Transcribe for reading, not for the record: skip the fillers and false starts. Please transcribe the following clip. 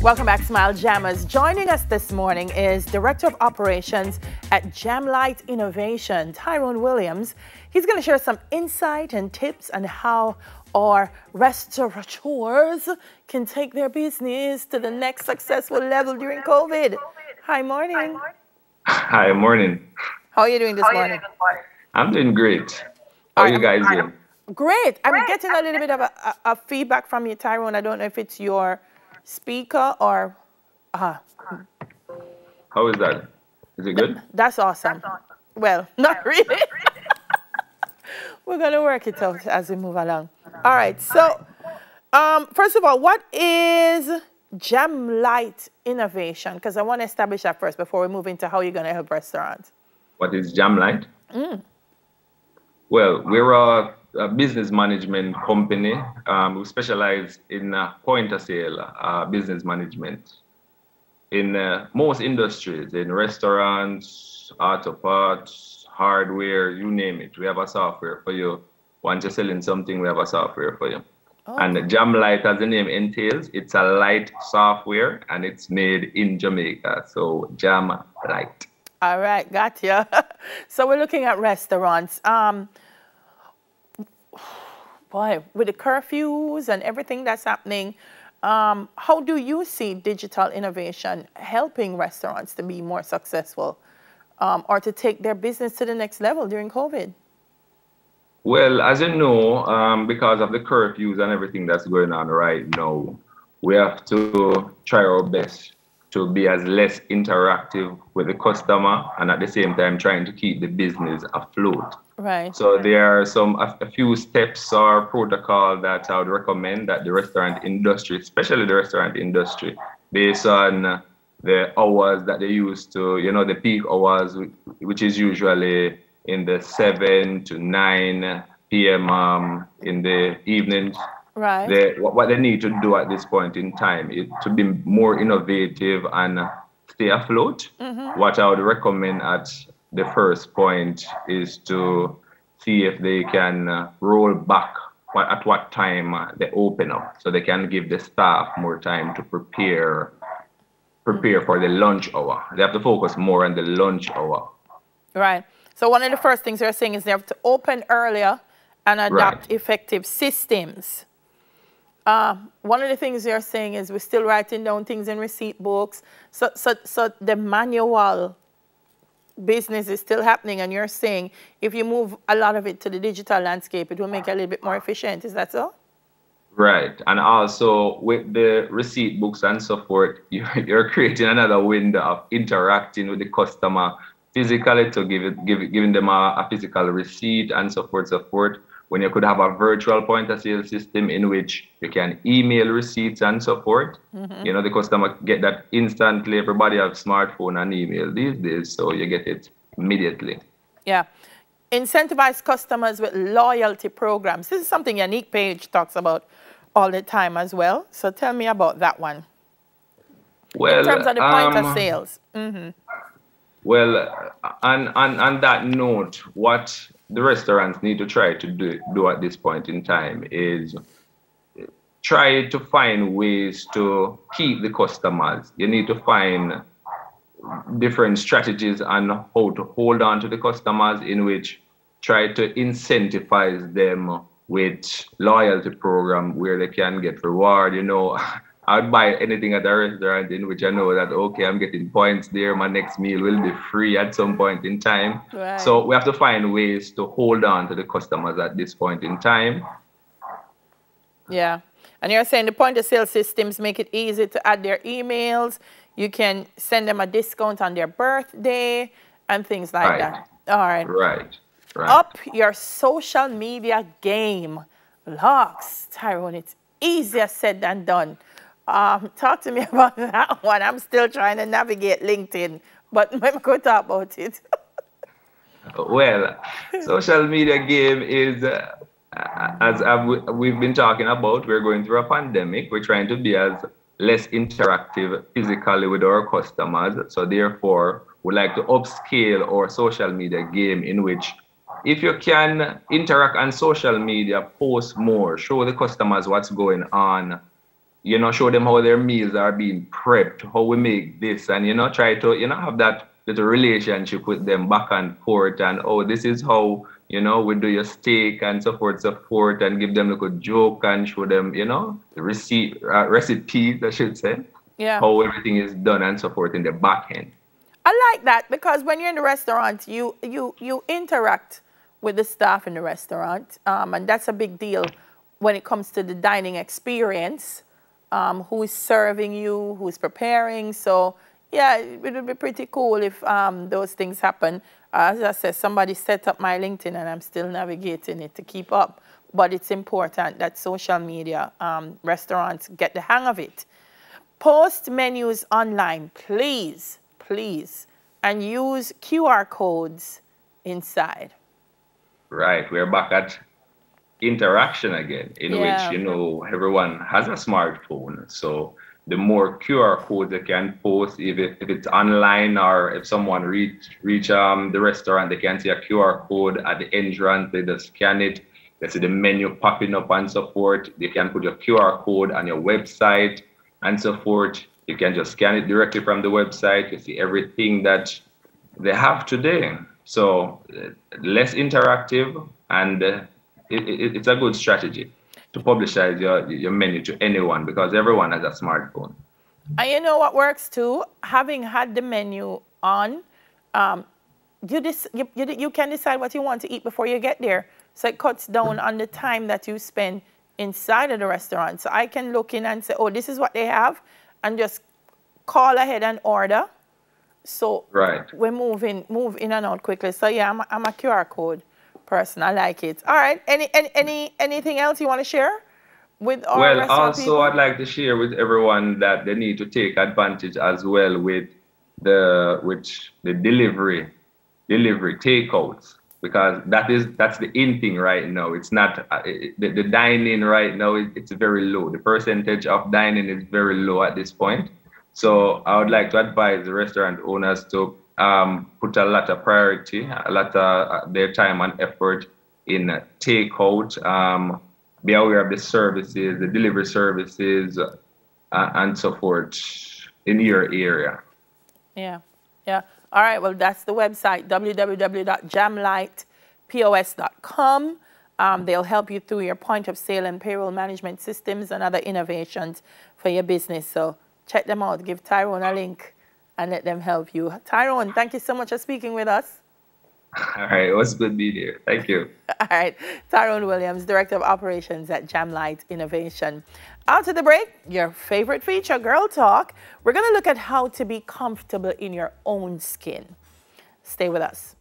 Welcome back, Smile Jammers. Joining us this morning is Director of Operations at Jamlight Innovation, Tyrone Williams. He's going to share some insight and tips on how our restaurateurs can take their business to the next successful level during COVID. Hi, morning. Hi, morning. How are you doing this morning? I'm doing great. How are you guys doing? Great. I'm getting a little bit of a feedback from you, Tyrone. I don't know if it's your speaker or... How is that? Is it good? That's awesome. Well, not really. We're going to work it out as we move along. All right. So, first of all, what is Jamlight Innovation? Because I want to establish that first before we move into how you're going to help restaurants. What is Jamlight? Well, we're a business management company. We specialize in point of sale business management in most industries, in restaurants, auto parts, hardware, you name it. We have a software for you. Once you're selling something, we have a software for you. Oh. And Jamlight, as the name entails, it's a light software and it's made in Jamaica. So Jamlight. All right, gotcha. So we're looking at restaurants. Boy, with the curfews and everything that's happening, how do you see digital innovation helping restaurants to be more successful or to take their business to the next level during COVID? Well, as you know, because of the curfews and everything that's going on right now, we have to try our best to be as less interactive with the customer and at the same time trying to keep the business afloat. Right. So there are a few steps or protocol that I would recommend that the restaurant industry, especially the restaurant industry, based on the hours that they use to, the peak hours, which is usually in the 7 to 9 p.m. In the evenings. Right. What they need to do at this point in time is to be more innovative and stay afloat. What I would recommend at the first point is to see if they can roll back at what time they open up, so they can give the staff more time to prepare for the lunch hour. They have to focus more on the lunch hour. Right. So one of the first things they're saying is they have to open earlier and adopt effective systems. One of the things they're saying is we're still writing down things in receipt books. So the manual business is still happening, and you're saying if you move a lot of it to the digital landscape, it will make it a little bit more efficient. Is that so? Right. And also with the receipt books and so forth, you're creating another window of interacting with the customer physically to giving them a physical receipt and so forth, when you could have a virtual point of sale system in which you can email receipts and so forth. The customer get that instantly. Everybody have smartphone and email these days, so you get it immediately. Yeah. Incentivize customers with loyalty programs. This is something Unique Page talks about all the time as well. So tell me about that one. Well, in terms of the point of sales. Well, on that note, what the restaurants need to try to do at this point in time is try to find ways to keep the customers. You need to find different strategies on how to hold on to the customers, in which try to incentivize them with loyalty program where they can get reward. I would buy anything at a restaurant in which I know that, okay, I'm getting points there. My next meal will be free at some point in time. Right. So we have to find ways to hold on to the customers at this point in time. Yeah. And you're saying the point of sale systems make it easy to add their emails. You can send them a discount on their birthday and things like that. All right. Right. Up your social media game. Locks, Tyrone, it's easier said than done. Talk to me about that one. I'm still trying to navigate LinkedIn, but maybe go talk about it. Well, social media game is, we've been talking about, we're going through a pandemic. We're trying to be as less interactive physically with our customers. So therefore, we like to upscale our social media game, in which if you can interact on social media, post more, show the customers what's going on you know, show them how their meals are being prepped, how we make this, and, you know, try to, you know, have that little relationship with them back and forth, and, oh, this is how, you know, we do your steak and so forth, and give them a good joke and show them, you know, the recipes, I should say, how everything is done and so forth in the back end. I like that, because when you're in the restaurant, you interact with the staff in the restaurant, and that's a big deal when it comes to the dining experience. Who is serving you, who is preparing. So yeah, it would be pretty cool if those things happen. As I said, somebody set up my LinkedIn and I'm still navigating it to keep up. But it's important that social media restaurants get the hang of it. Post menus online, please, please, and use QR codes inside. Right, we're back at interaction again, in which, you know, everyone has a smartphone. So the more QR codes they can post, if it's online, or if someone reach the restaurant, they can see a QR code at the entrance, they just scan it, they see the menu popping up and so forth. They can put your QR code on your website and so forth. You can just scan it directly from the website. You see everything that they have today. So less interactive, and it's a good strategy to publicize your menu to anyone, because everyone has a smartphone. And you know what works too? Having had the menu on, you can decide what you want to eat before you get there. So it cuts down on the time that you spend inside of the restaurant. So I can look in and say, oh, this is what they have, and just call ahead and order. So we move in and out quickly. So yeah, I'm a QR code person. I like it. All right. Anything else you want to share with our restaurant also people? I'd like to share with everyone that they need to take advantage as well with the delivery takeouts, because that's the in thing right now. It's not the dining right now. It's very low. The percentage of dining is very low at this point. So I would like to advise the restaurant owners to put a lot of priority, a lot of their time and effort in takeout. Be aware of the services, the delivery services, and so forth in your area. Yeah. All right. Well, that's the website, www.jamlightpos.com. They'll help you through your point of sale and payroll management systems and other innovations for your business. So check them out. Give Tyrone a link and let them help you. Tyrone, thank you so much for speaking with us. All right, it was good being here. Thank you. All right, Tyrone Williams, Director of Operations at Jamlight Innovation. After the break, your favorite feature, Girl Talk. We're going to look at how to be comfortable in your own skin. Stay with us.